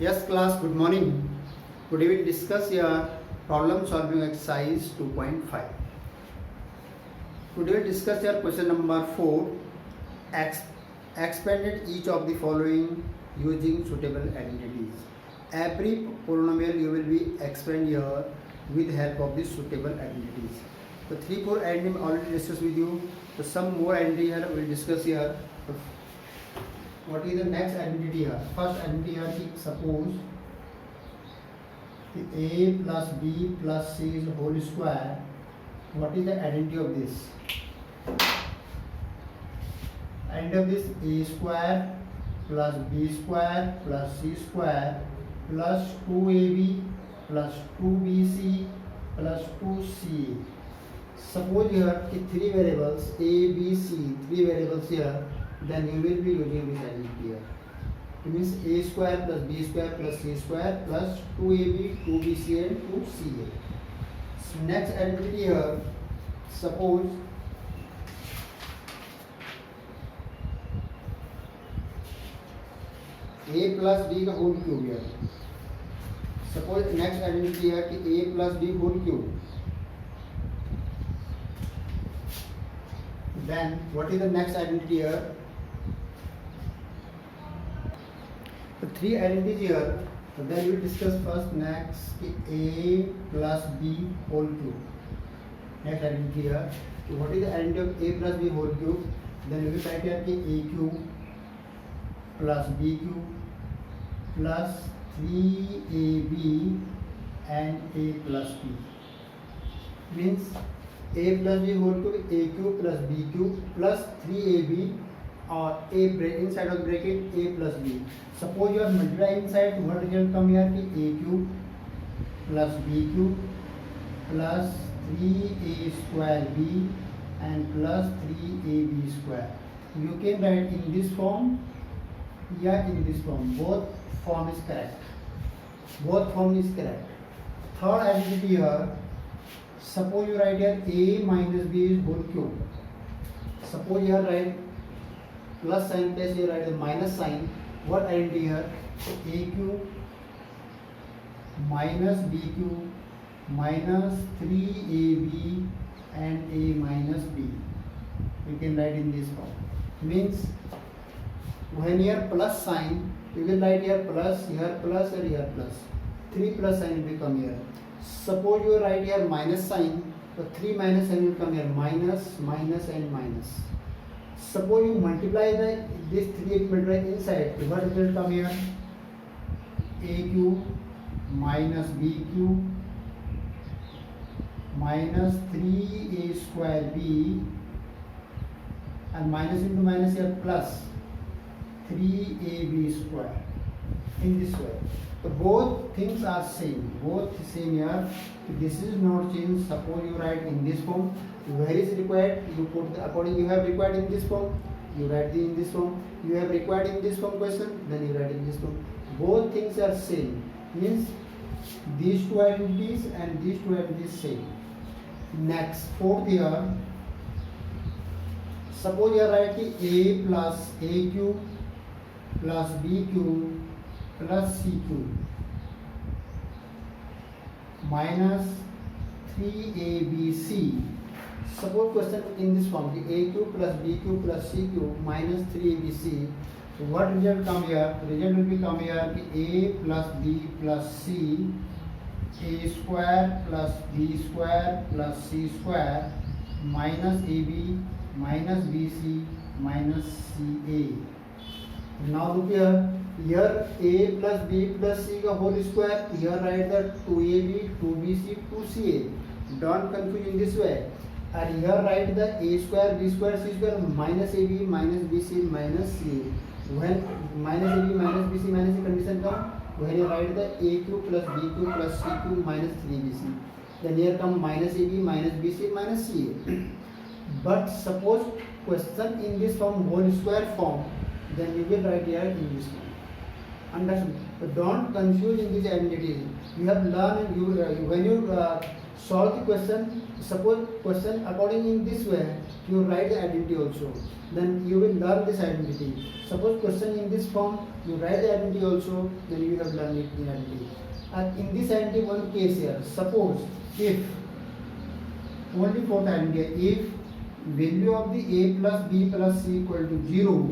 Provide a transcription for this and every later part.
Yes, class, good morning. Today we'll discuss your problem solving exercise 2.5. Today we'll discuss your question number 4. Expanded each of the following using suitable identities. Every polynomial you will be expand here with help of the suitable identities. The 3-4 identity already discussed with you. So some more identity here we'll discuss here. What is the next identity here? First identity here, suppose the a plus b plus c is whole square. What is the identity of this? Identity of this a square plus b square plus c square plus 2ab plus 2bc plus 2ca. Suppose here three variables a, b, c, three variables here. Then you will be using this identity here. It means a square plus b square plus c square plus 2ab, 2bc and 2ca. So next identity here, suppose a plus b का whole cube here. Suppose next identity here कि a plus b whole cube. Then what is the next identity here? The three identities here. So then we will discuss first next a plus b whole cube. Next identity here. So what is the identity of a plus b whole cube? Then we will write here a cube plus b cube plus 3ab and a plus b. Means a plus b whole cube, a cube plus b cube plus 3ab or a inside of bracket a plus b. Suppose you are multiplying inside, what result come here कि a cube plus b cube plus 3a square b and plus 3ab square. You can write in this form or in this form. Both form is correct. Both form is correct. Third identity here. Suppose you write here a minus b is whole cube. Suppose you write plus sign place, you write the minus sign. What identity here? A cube minus b cube minus 3ab and a minus b. You can write in this form. Means when here plus sign, you will write here plus or here plus. 3 plus sign will become here. Suppose you write here minus sign, so 3 minus sign will come here, minus, minus and minus. Suppose you multiply this 3 multiply inside, what will come here? A cube minus b cube minus 3a square b and minus into minus here plus 3ab square. In this way. So both things are same. Both same here. If this is not changed, suppose you write in this form. Where is required? You put the according you have required in this form. You write in this form. You have required in this form question. Then you write in this form. Both things are same. Means these two identities and these two identities same. Next, fourth here. Suppose you write a plus a cube plus b cube plus c cube minus 3abc. Suppose question in this form, the a cube plus b cube plus c cube minus 3abc. So what result come here? Result will be come here a plus b plus c, a square plus b square plus c square minus ab minus bc minus ca. Now look here. Here a plus b plus c का whole square. Here write the 2ab, 2bc, 2ca. Don't confuse in this way. And here write the a square, b square, c square minus ab, minus bc, minus ca. When minus ab, minus bc, minus c condition come, when you write the a cube plus b cube plus c cube minus 3bc. Then here come minus ab, minus bc, minus ca. But suppose question in this form, whole square form, then you will write here in this form. Understand? But don't confuse in these identities. You have learned when you solve the question. Suppose question according in this way, you write the identity also, then you will learn this identity. Suppose question in this form, you write the identity also, then you will have learned it in identity. And in this identity, one case here, suppose if only for the identity, if value of the a plus b plus c equal to 0,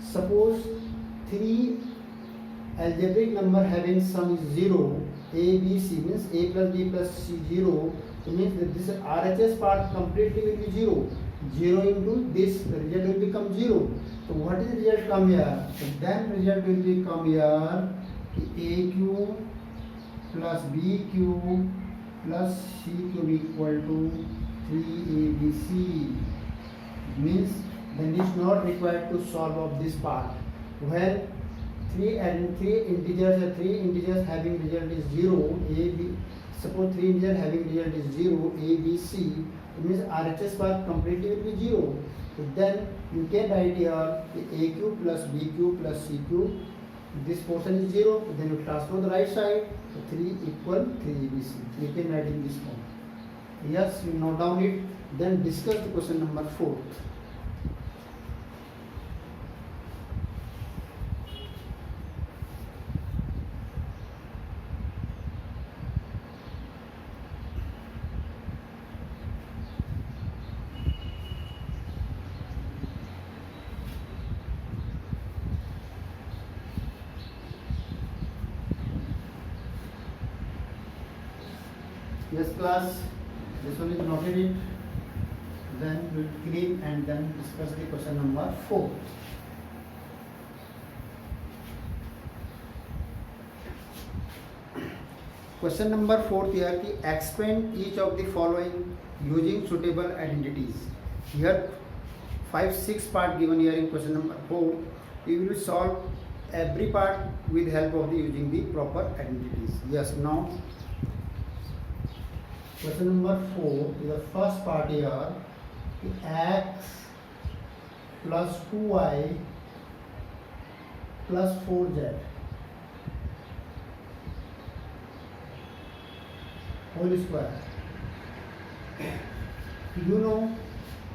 suppose three algebraic number having sum is 0, a b c means a plus b plus c 0, it means that this RHS part completely will be 0. 0 into this, the result will become 0. So what is the result come here? So then result will become here aq plus bq plus cq equal to 3abc. Means then it's not required to solve of this part. When three integers having result is 0, a b, suppose three integers having result is 0, a b c, it means RHS part completely will be 0. So then you can write here aq plus bq plus cq, this portion is 0, then you transfer the right side, so 3 equal 3abc. You can write in this form. Yes, you note down it, then discuss the question number 4. Yes class, this one is noted it, then we will clean and then discuss the question number 4. Question number 4 here, explain each of the following using suitable identities. Here 5-6 part given here in question number 4. We will solve every part with help of the using the proper identities. Yes, now question number 4 is the first part here, x plus 2y plus 4z whole square. You know,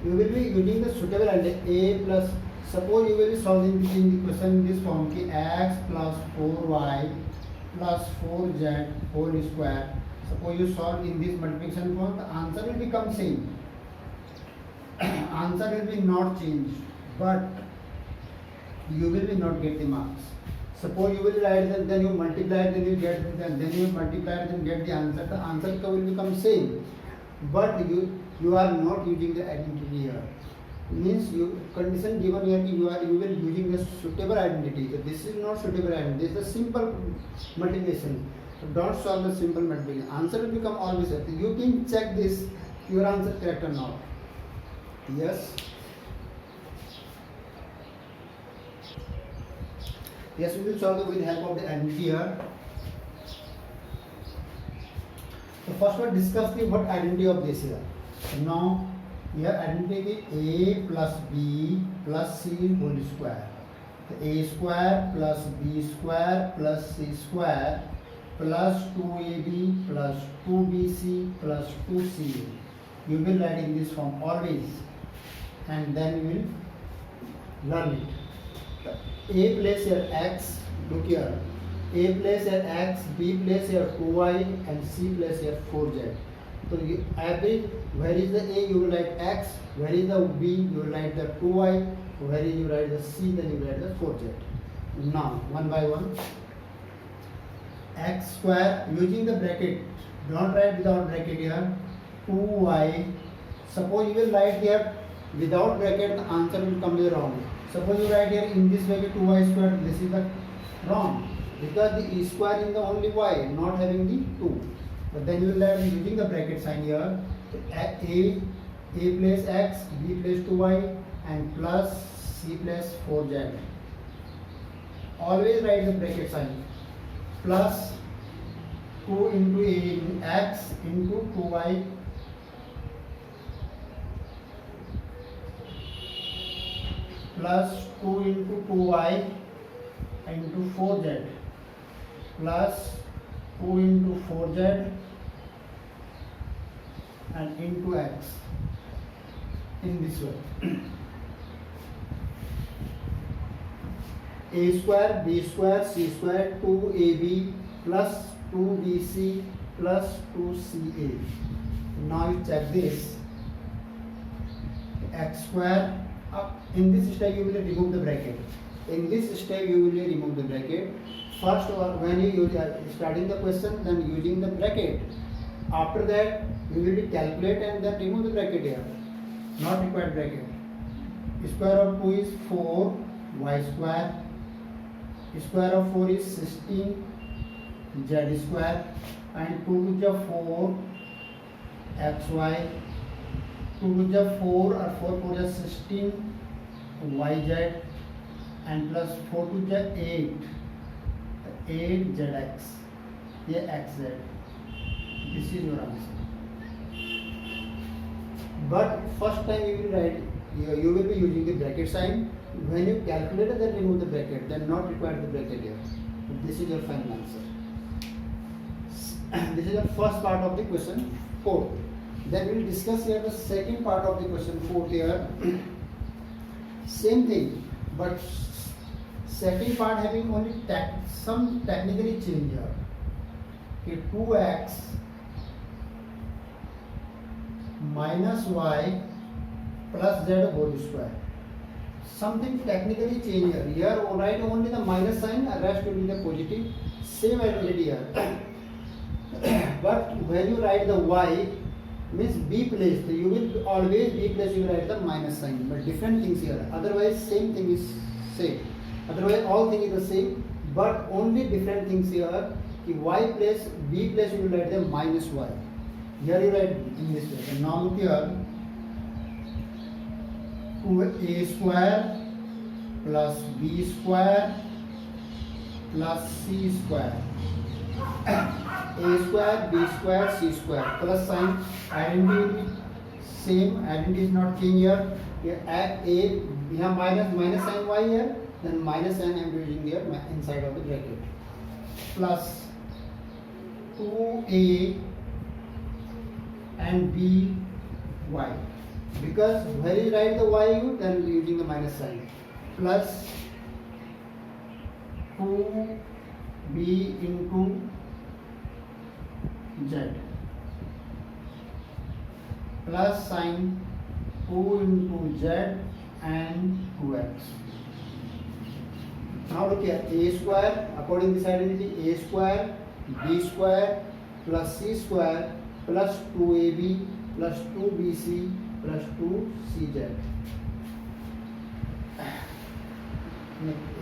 you will be using the suitable identity a plus, suppose you will be solving in the question in this form, x plus 4y plus 4z whole square. Suppose you solve in this multiplication form, the answer will become same. Answer will be not changed, but you will be not get the marks. Suppose you will write that, then you multiply, then you get, then you multiply, then get the answer. The answer will become same, but you are not using the identity here. Means you condition given here, you will using the suitable identity. So this is not suitable identity. This is a simple multiplication. So don't solve the simple multiplication. Answer will become always correct. You can check this your answer correct or not. Yes. Yes, we will solve with the help of the identity here. So first we discuss the what identity of this here. So now here identity a plus b plus c whole square. So a square plus b square plus c square plus 2ab plus 2bc plus 2ca. You will write in this form always, and then you will learn it. A place here x, look here, a place here x, b place here 2y, and c place here 4z. So you average, where is the a, you will write x, where is the b, you will write the 2y, where is you write the c, then you write the 4z. Now one by one, x square using the bracket, don't write without bracket here, 2y. Suppose you will write here without bracket, the answer will come here wrong. Suppose you write here in this bracket 2y square, this is the wrong, because the e square is the only y, not having the 2. But then you will write using the bracket sign here, a place x, b place 2y, and plus c place 4z. Always write the bracket sign. Plus 2 into a x into 2y plus 2 into 2y into 4z plus 2 into 4z and into x in this way. A square b square c square 2ab plus 2bc plus 2ca. Now you check this. X square. In this step you will remove the bracket. In this step you will remove the bracket. First, when you are starting the question, then using the bracket. After that, you will calculate and then remove the bracket here. Not required bracket. Square of 2 is 4 y square. Square of 4 is 16 z square, and 2 to the 4 xy. 2 to the 4 or 4 to the 16 yz, and plus 4 to the 8 zx. ये xz. This is your answer. But first time you will write, you will be using the bracket sign. When you calculate it, then remove the bracket. Then not required the bracket here. This is your final answer. This is the first part of the question 4. Then we will discuss here the second part of the question 4 here. Same thing, but second part having only some technically change here. Okay, 2x minus y plus z whole square. Something technically change here. Here write only the minus sign, rest will be the positive. Same identity here. But when you write the y, means b place, you will always b place you write the minus sign. But different things here. Otherwise same thing is same. Otherwise all thing is the same. But only different things here. Y place, b place you will write the minus y. Here you write in this way. And now look here. 2a square plus b square plus c square. A square, b square, c square plus sign. Identity same. Identity is not changed here. Here add a, we have minus sign y here. Then minus sign I am using here inside of the bracket. Plus 2a and b y. Because where you write the y, then using the minus sign. Plus 2b into z plus sign 2 into z and 2x. Now look here, a square, according to this identity, a square, b square plus c square plus 2ab plus 2bc plus 2cz.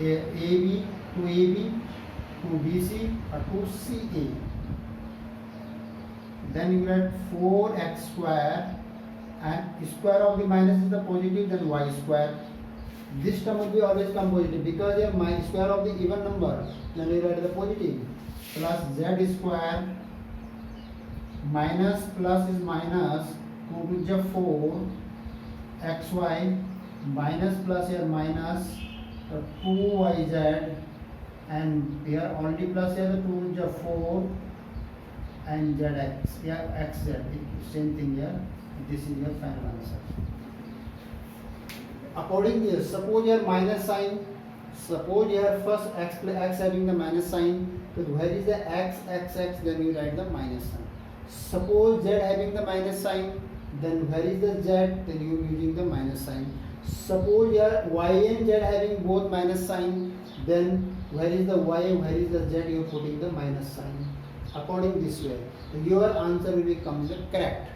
AB, 2ab, 2bc or 2ca. Then you get 4x square, and square of the minus is the positive, then y square. This term will be always come positive because they are square of the even number, then we write the positive. Plus z square minus plus is minus 2 to the 4 xy minus plus here minus 2yz, and here only plus here the 2 to the 4 and zx, yeah, xz, same thing here. This is your final answer. According to this, suppose your minus sign, suppose your first x having the minus sign, so where is the x, then you write the minus sign. Suppose z having the minus sign, then where is the z, then you are using the minus sign. Suppose your y and z having both minus sign, then where is the y, where is the z, you are putting the minus sign. According this way, your answer will become the correct.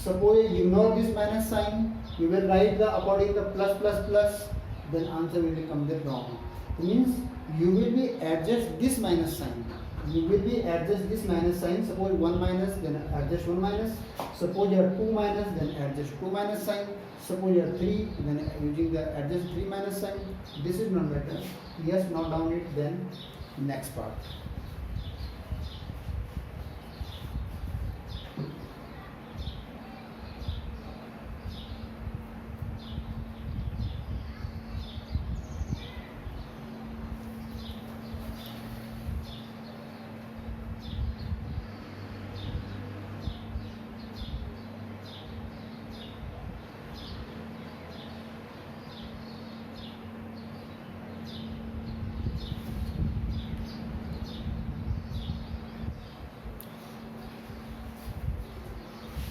Suppose you ignore this minus sign, you will write the according the plus, then answer will become the wrong. It means you will be adjust this minus sign. You will be adjust this minus sign. Suppose 1 minus, then adjust 1 minus. Suppose you have 2 minus, then adjust 2 minus sign. Suppose you have 3, then using the adjust 3 minus sign. This is not better. Yes, note down it, then next part.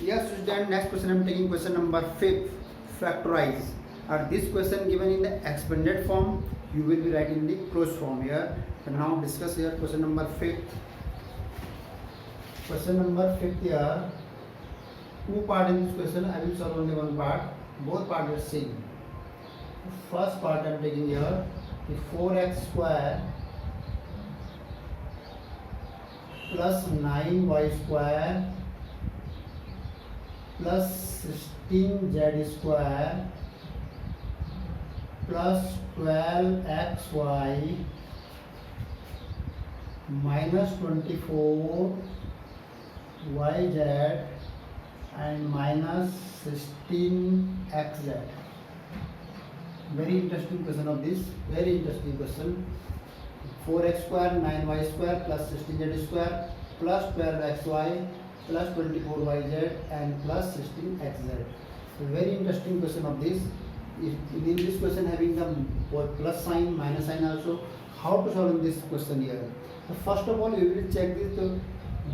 Yes, student, next question I am taking question number 5, factorize. This question given in the expanded form, you will be writing the closed form here. And now discuss here question number 5. Question number 5 here, two part in this question. I will solve only one part. Both parts are same. First part I am taking here, the 4x square plus 9y square plus 16z square plus 12xy minus 24yz and minus 16xz. Very interesting question of this. Very interesting question. 4x square, 9y square plus 16z square plus 12xy plus 24yz and plus 16xz. Very interesting question of this. In this question having the plus sign, minus sign also. How to solve this question here? So first of all, we will check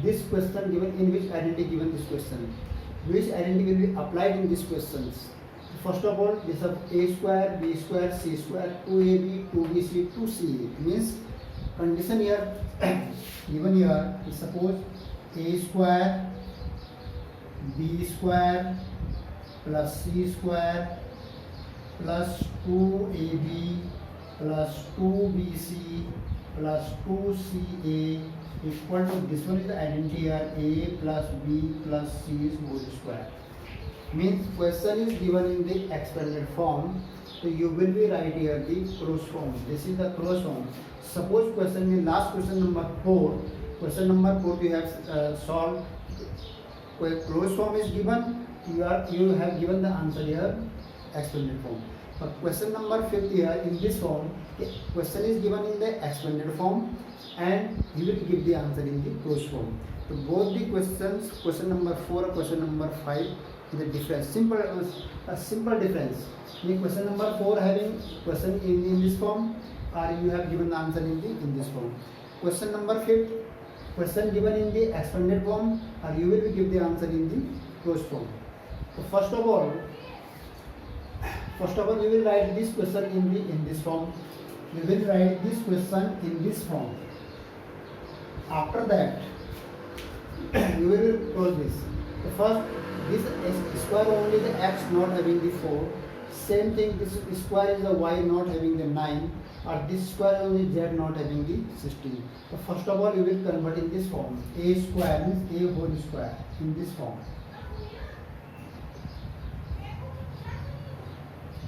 this question given in which identity given this question. Which identity will be applied in these questions? First of all, this is a square, b square, c square, 2ab, 2bc, 2ca. Means condition here given here is suppose a square, b square plus c square plus 2ab plus 2bc plus 2ca equal to, this one is the identity here, a plus b plus c is whole square. Means question is given in the expanded form, so you will be write here the closed form. This is the closed form. Suppose question in last question number 4, question number 4 you have solved, where closed form is given, you have given the answer here expanded form. But question number 5 here in this form, question is given in the expanded form and you will give the answer in the closed form. So both the questions, question number 4 or question number 5, is a difference. Simple difference. In question number 4 having question in this form, or you have given the answer in this form. Question number 5, question given in the expanded form, or you will give the answer in the closed form. So first of all, you will write this question in this form. You will write this question in this form. After that, you will close this. The first, this square only the x not having the 4. Same thing, this square is the y not having the 9, or this square only z not having the 16. So first of all, you will convert in this form. A square means a whole square in this form.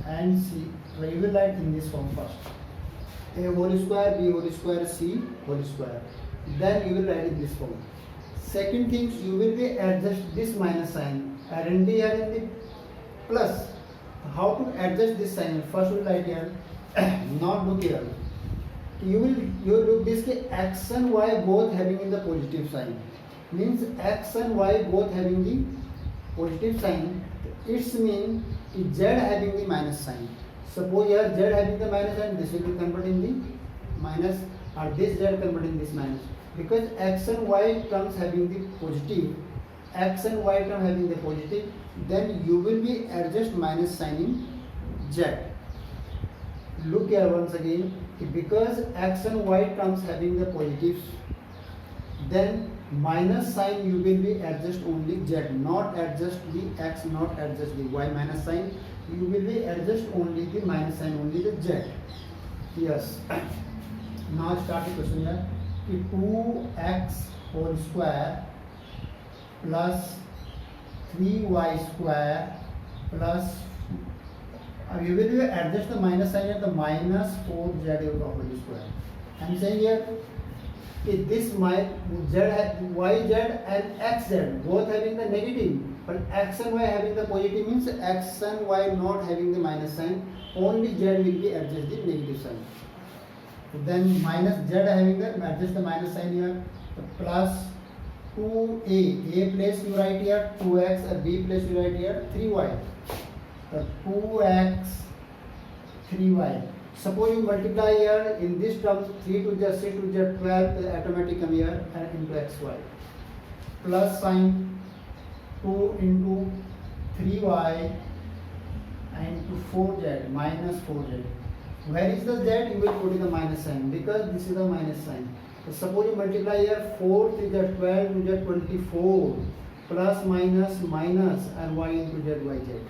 And c, so you will write in this form first. A whole square, b whole square, c whole square. Then you will write in this form. Second thing, you will be adjust this minus sign. Identity here in the plus. How to adjust this sign? First we will write here. Now look here. You look this x and y both having in the positive sign. Means x and y both having the positive sign. It's mean z having the minus sign. Suppose here z having the minus sign, this will be converted in the minus, or this z converted in this minus. Because x and y terms having the positive, then you will be adjust minus sign in z. Look here once again, because x and y terms having the positives, then minus sign you will be adjust only z, not adjust the x, not adjust the y minus sign. You will be adjust only the minus sign, only the z. Yes. Now start the question here. 2x whole square plus 3y square plus, you will adjust the minus sign at the minus 4z whole square. I am saying here, if this my z, yz and xz both having the negative, but x and y having the positive, means x and y not having the minus sign, only z will be adjust the negative sign. Then minus z having the, adjust the minus sign here, plus 2a, a place you write here 2x, and b place you write here 3y. So 2x 3y. Suppose you multiply here in this term 3 to the 6 to the 12, the automatic come here and into xy. Plus sign 2 into 3y and to 4z minus 4z. Where is the z? You will put in the minus sign because this is the minus sign. So suppose you multiply here 4 3 z 12 2 z 24 plus minus minus and y into z y z.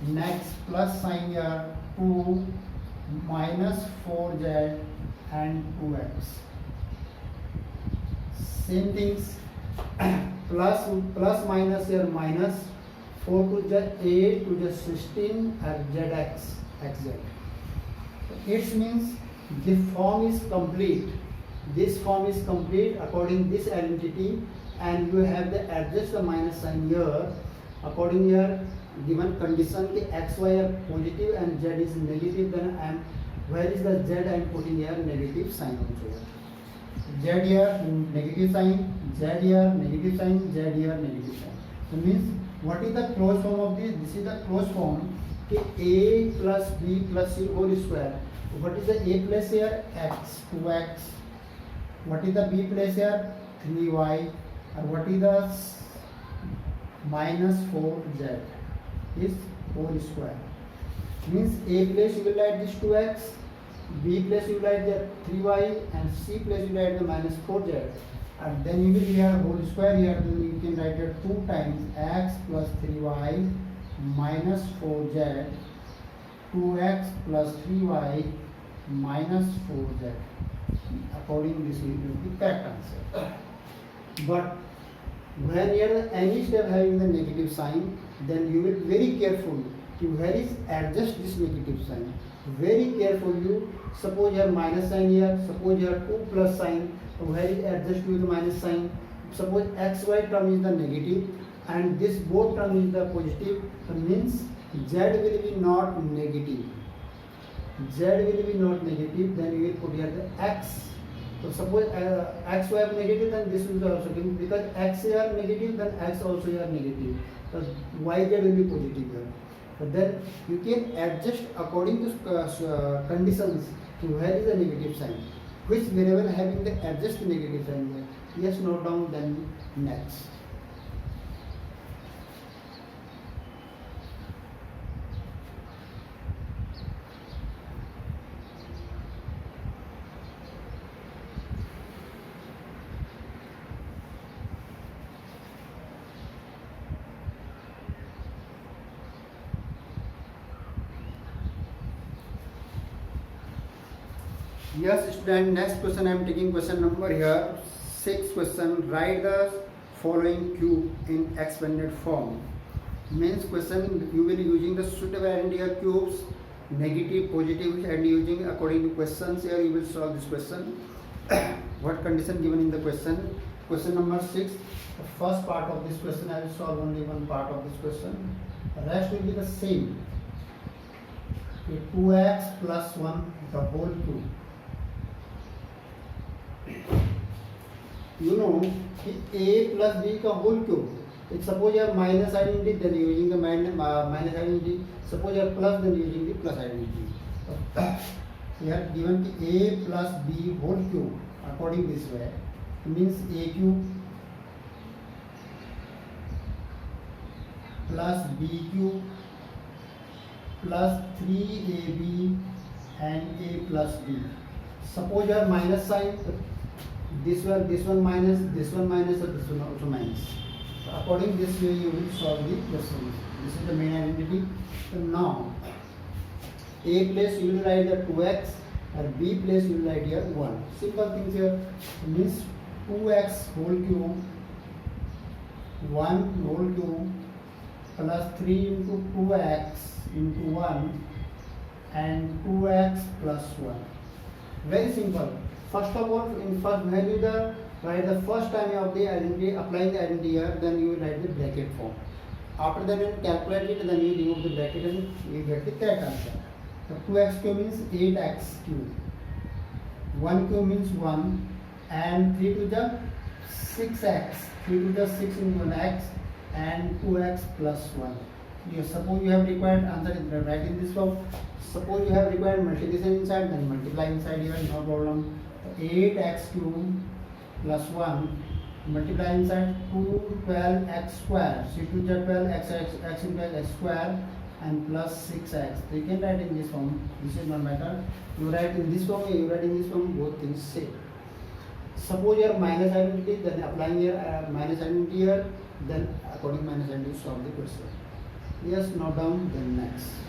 Next plus sign here 2 minus 4z and 2x. Same things. plus minus here minus 4 to the 8 to the 16 and zx xz. It means the form is complete. This form is complete according this identity, and you have to adjust the minus sign here according your given condition कि x y are positive and z is negative. Then I am, where is the z? I am putting here negative sign also here. Z here negative sign, z here negative sign, z here negative sign. So means what is the closed form of this? This is the closed form कि a plus b plus c whole square. What is the a place here? X 2x. What is the b place here? 3y. And what is the minus 4z is whole square. Means a place you will write this 2x, b place you will write the 3y, and c place you will write the minus 4z. And then you will have whole square here. Then you can write it 2 times x plus 3y minus 4z, 2x plus 3y minus 4z. According this will be the correct answer. But when you are any step having the negative sign, then you will be very careful to where is adjust this negative sign. Very careful you. Suppose you have minus sign here, suppose you have 2 plus sign, where is adjust with the minus sign. Suppose xy term is the negative and this both term is the positive, so means z will be not negative. Z will be not negative, then you will put here the x. So suppose x y are negative, then this will be also negative, because x are negative, then x also are negative. So y z will be positive here. So then you can adjust according to conditions to where is the negative sign. Which variable having the adjust negative sign here? Yes, note down, then next. Yes, student, next question I am taking question number here 6 question. Write the following cube in expanded form. Means question you will using the suitable identity cubes, negative, positive, and using according to questions here you will solve this question. What condition given in the question? Question number 6. The first part of this question I will solve only one part of this question. The rest will be the same. 2x plus 1 the whole cube. You know a plus b का whole cube. If suppose you have minus identity, then using the minus identity. Suppose you have plus, then using the plus identity. We have given a plus b whole cube according this way. It means a cube plus b cube plus 3ab and a plus b. Suppose you have minus sign. This one minus, or this one also minus. So according this way you will solve the question. This is the main identity. So now a place you will write the 2x and b place you will write here 1. Simple things here. It means 2x whole cube 1 whole cube plus 3 into 2x into 1 and 2x plus 1. Very simple. First of all, in first value the write the first time of the identity, applying the identity here, then you will write the bracket form. After that when calculate it, then you remove the bracket and you get the correct answer. So 2x cube means 8x cube. 1 cube means 1 and 3 to the 6x. 3 to the 6 into 1x and 2x plus 1. Suppose you have required answer is right in this form. Suppose you have required multiplication inside, then multiply inside here, no problem. 8x cube plus 1 multiply inside 2 12x square, so 2 12 x into x square and plus 6x. So you can write in this form, this is not matter. You write in this form, you write in this form, both things same. Suppose your minus identity, then applying your minus identity here, then according minus identity solve the question. Yes, note down, then next.